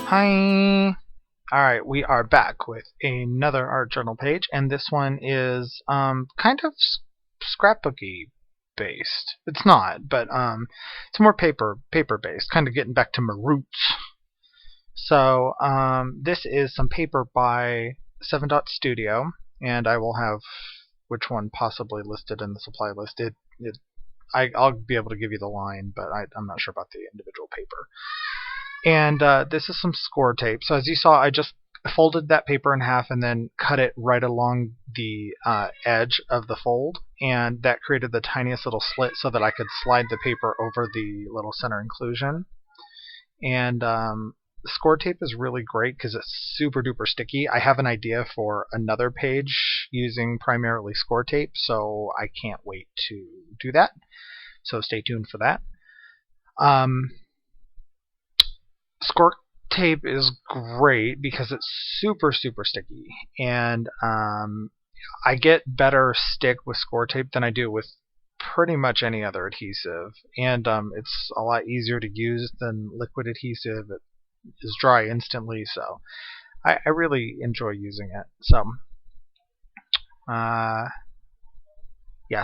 Hi! Alright, we are back with another art journal page, and this one is kind of scrapbooky based. It's not, but it's more paper based, kind of getting back to my roots. So this is some paper by 7 Dot Studio, and I will have which one possibly listed in the supply list. I'll be able to give you the line, but I'm not sure about the individual paper. And this is some score tape. So as you saw, I just folded that paper in half and then cut it right along the edge of the fold, and that created the tiniest little slit so that I could slide the paper over the little center inclusion. And score tape is really great because it's super duper sticky. I have an idea for another page using primarily score tape, so I can't wait to do that. So stay tuned for that. Score tape is great because it's super sticky, and I get better stick with score tape than I do with pretty much any other adhesive, and it's a lot easier to use than liquid adhesive. It is dry instantly, so I really enjoy using it. So yeah,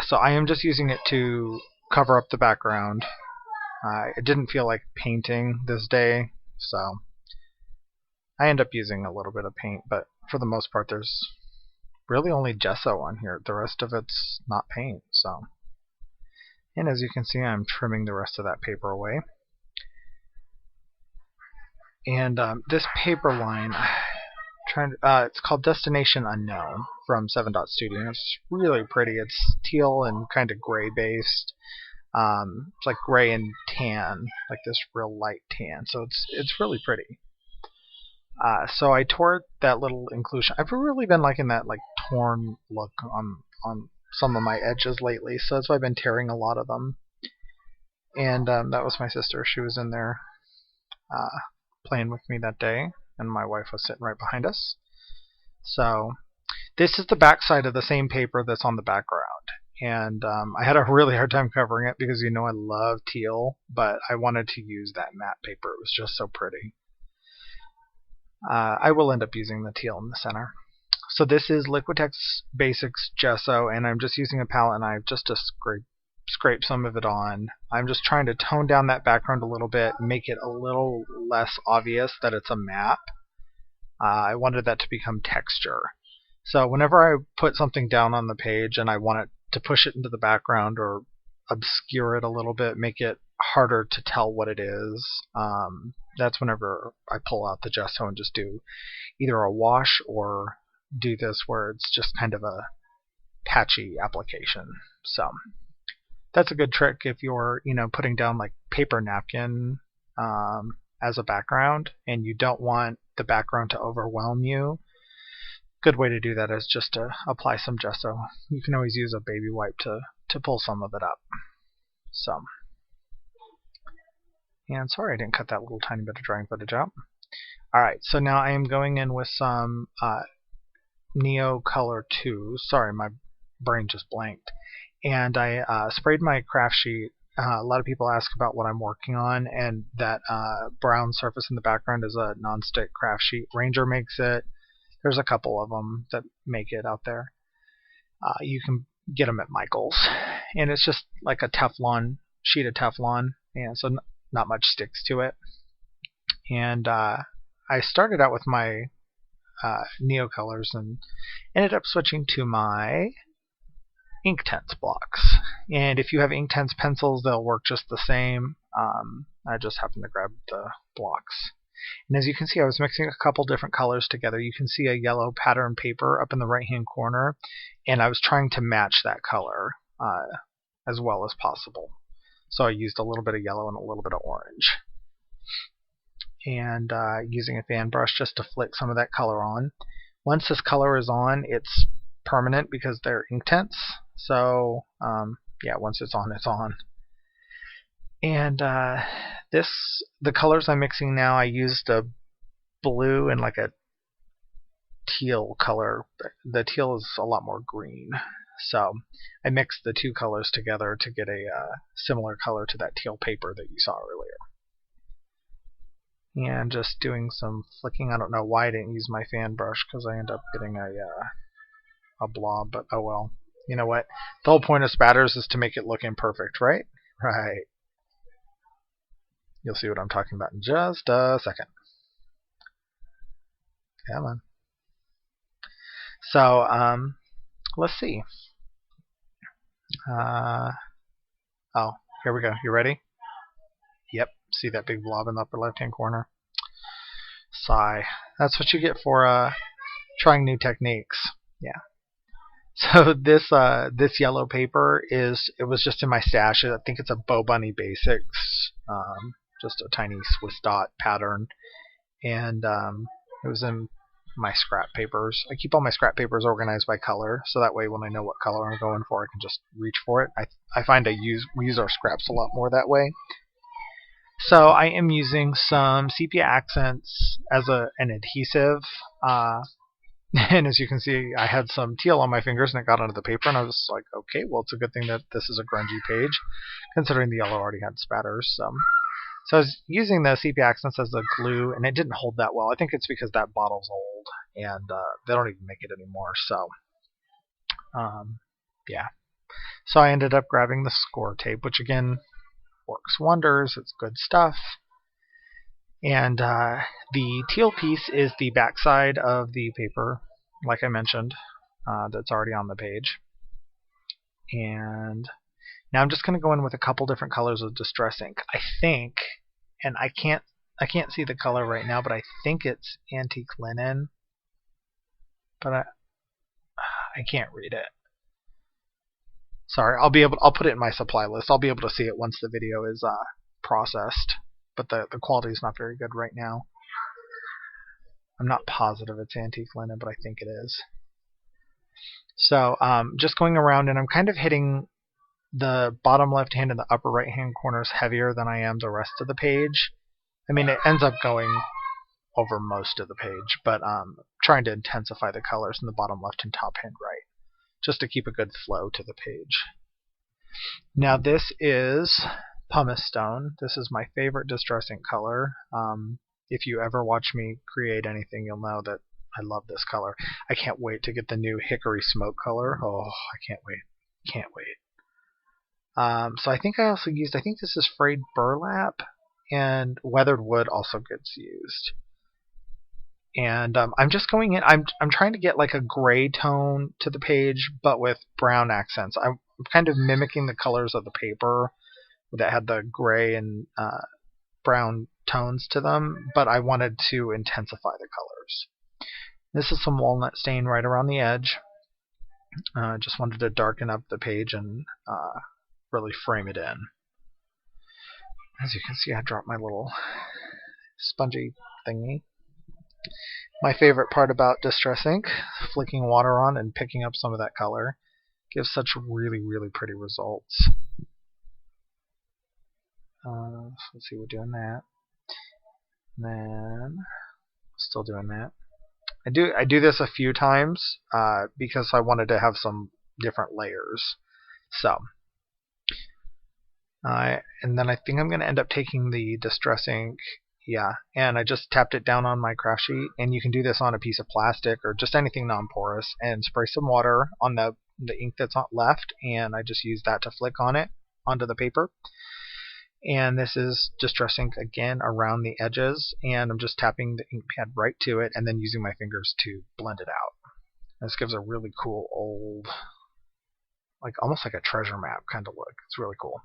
so I am just using it to cover up the background. It didn't feel like painting this day, so I end up using a little bit of paint, but for the most part there's really only gesso on here. The rest of it's not paint. So, and as you can see, I'm trimming the rest of that paper away. And this paper line, it's called Destination Unknown from 7 Dot Studio. It's really pretty. It's teal and kind of gray based. It's like gray and tan, like this real light tan. So it's really pretty. So I tore that little inclusion. I've really been liking that like torn look on some of my edges lately, so that's why I've been tearing a lot of them. And that was my sister. She was in there playing with me that day, and my wife was sitting right behind us. So this is the back side of the same paper that's on the background. And I had a really hard time covering it because I love teal, but I wanted to use that matte paper. It was just so pretty. I will end up using the teal in the center. So this is Liquitex Basics Gesso, and I'm just using a palette knife just to scrape some of it on. I'm just trying to tone down that background a little bit, make it a little less obvious that it's a map. I wanted that to become texture. So whenever I put something down on the page and I want it to push it into the background or obscure it a little bit, make it harder to tell what it is, that's whenever I pull out the gesso and just do either a wash or do this where it's just kind of a patchy application. So that's a good trick if you're putting down like paper napkin as a background and you don't want the background to overwhelm you. Good way to do that is just to apply some gesso. You can always use a baby wipe to pull some of it up. So, and sorry I didn't cut that little tiny bit of drawing footage out. Alright, so now I am going in with some Neo Color 2. Sorry, my brain just blanked. And I sprayed my craft sheet. A lot of people ask about what I'm working on, and that brown surface in the background is a non-stick craft sheet. Ranger makes it. There's a couple of them that make it out there. You can get them at Michael's. And it's just like a Teflon, sheet of Teflon, and so not much sticks to it. And I started out with my Neo colors and ended up switching to my Inktense blocks. And if you have Inktense pencils, they'll work just the same. I just happened to grab the blocks. And as you can see, I was mixing a couple different colors together. You can see a yellow pattern paper up in the right-hand corner, and I was trying to match that color as well as possible. So I used a little bit of yellow and a little bit of orange. And using a fan brush just to flick some of that color on. Once this color is on, it's permanent because they're Inktense. So yeah, once it's on, it's on. And the colors I'm mixing now, I used a blue and like a teal color. The teal is a lot more green. So I mixed the two colors together to get a similar color to that teal paper that you saw earlier. and just doing some flicking. I don't know why I didn't use my fan brush because I end up getting a blob, but oh well. You know what? The whole point of spatters is to make it look imperfect, right? Right. You'll see what I'm talking about in just a second. Come on. So, let's see. Oh, here we go. You ready? Yep. See that big blob in the upper left-hand corner? Sigh. That's what you get for trying new techniques. Yeah. So this yellow paper it was just in my stash. I think it's a Bow Bunny Basics, just a tiny Swiss dot pattern, and it was in my scrap papers. I keep all my scrap papers organized by color, so that way when I know what color I'm going for, I can just reach for it. I find we use our scraps a lot more that way. So I am using some sepia accents as an adhesive. And as you can see, I had some teal on my fingers and it got onto the paper, and I was like, okay, well, it's a good thing that this is a grungy page, considering the yellow already had spatters. So I was using the sepia accents as a glue, and it didn't hold that well. I think it's because that bottle's old, and they don't even make it anymore. So, yeah. So I ended up grabbing the score tape, which again works wonders. It's good stuff. And the teal piece is the backside of the paper, like I mentioned, that's already on the page. And now I'm just going to go in with a couple different colors of distress ink. I think, and I can't see the color right now, but I think it's antique linen, but I can't read it. Sorry, I'll put it in my supply list. I'll be able to see it once the video is processed. But the quality is not very good right now. I'm not positive it's antique linen, but I think it is. So just going around, and I'm kind of hitting the bottom left hand and the upper right hand corners heavier than I am the rest of the page. I mean, it ends up going over most of the page, but trying to intensify the colors in the bottom left and top hand right, just to keep a good flow to the page. Now this is pumice stone. This is my favorite distress ink color. If you ever watch me create anything, you'll know that I love this color. I can't wait to get the new hickory smoke color. Oh, I can't wait. Can't wait. So I think I think this is frayed burlap, and weathered wood also gets used. And I'm just going in, I'm trying to get like a gray tone to the page, but with brown accents. I'm kind of mimicking the colors of the paper that had the gray and brown tones to them, but I wanted to intensify the colors. This is some walnut stain right around the edge. Just wanted to darken up the page and really frame it in. As you can see, I dropped my little spongy thingy. My favorite part about distress ink, flicking water on and picking up some of that color, gives such really, really pretty results. Let's see, we're doing that. And then, still doing that. I do this a few times because I wanted to have some different layers. So, and then I think I'm going to end up taking the distress ink, and I just tapped it down on my craft sheet, and you can do this on a piece of plastic or just anything non-porous, and spray some water on the ink that's left, and I just use that to flick on it onto the paper. And this is distress ink again around the edges, and I'm just tapping the ink pad right to it and then using my fingers to blend it out. This gives a really cool old, like almost like a treasure map kind of look. It's really cool.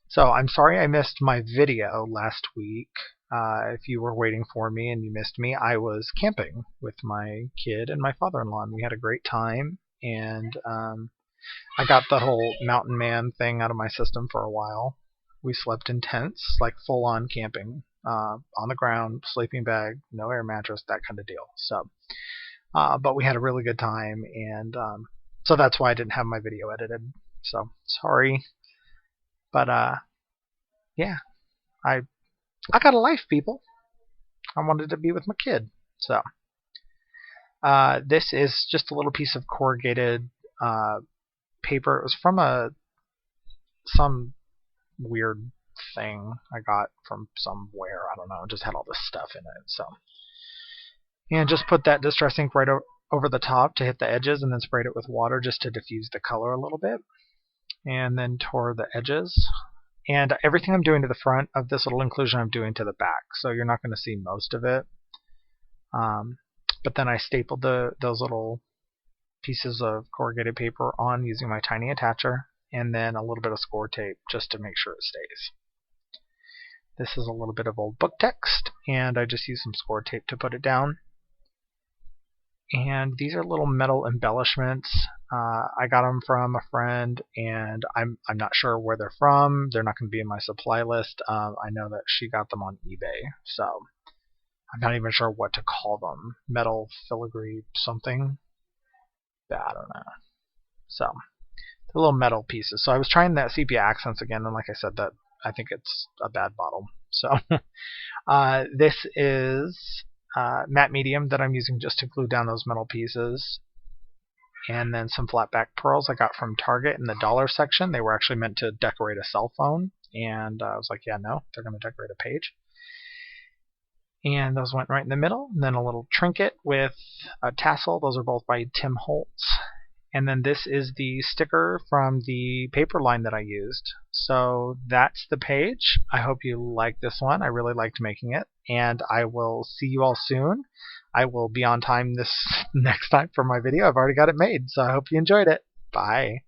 So I'm sorry I missed my video last week. If you were waiting for me and you missed me, I was camping with my kid and my father-in-law, and we had a great time. And I got the whole mountain man thing out of my system for a while. We slept in tents, like full-on camping, on the ground, sleeping bag, no air mattress, that kind of deal. So, but we had a really good time, and so that's why I didn't have my video edited. So sorry, but yeah, I got a life, people. I wanted to be with my kid. So this is just a little piece of corrugated paper. It was from some weird thing I got from somewhere. I don't know. It just had all this stuff in it. So, and just put that distress ink right over the top to hit the edges, and then sprayed it with water just to diffuse the color a little bit. And then tore the edges. And everything I'm doing to the front of this little inclusion, I'm doing to the back. So you're not going to see most of it. But then I stapled those little pieces of corrugated paper on using my tiny attacher, and then a little bit of score tape just to make sure it stays. This is a little bit of old book text, and I just used some score tape to put it down. And these are little metal embellishments. I got them from a friend, and I'm not sure where they're from. They're not going to be in my supply list. I know that she got them on eBay, so I'm not even sure what to call them. Metal filigree something? I don't know. So they're little metal pieces. So I was trying that sepia accents again, and like I said, that I think it's a bad bottle. So this is matte medium that I'm using just to glue down those metal pieces. And then some flat back pearls I got from Target in the dollar section. They were actually meant to decorate a cell phone. And I was like, yeah, no, they're going to decorate a page. And those went right in the middle. And then a little trinket with a tassel. Those are both by Tim Holtz. And then this is the sticker from the paper line that I used. So that's the page. I hope you like this one. I really liked making it. And I will see you all soon. I will be on time this next time for my video. I've already got it made, so I hope you enjoyed it. Bye.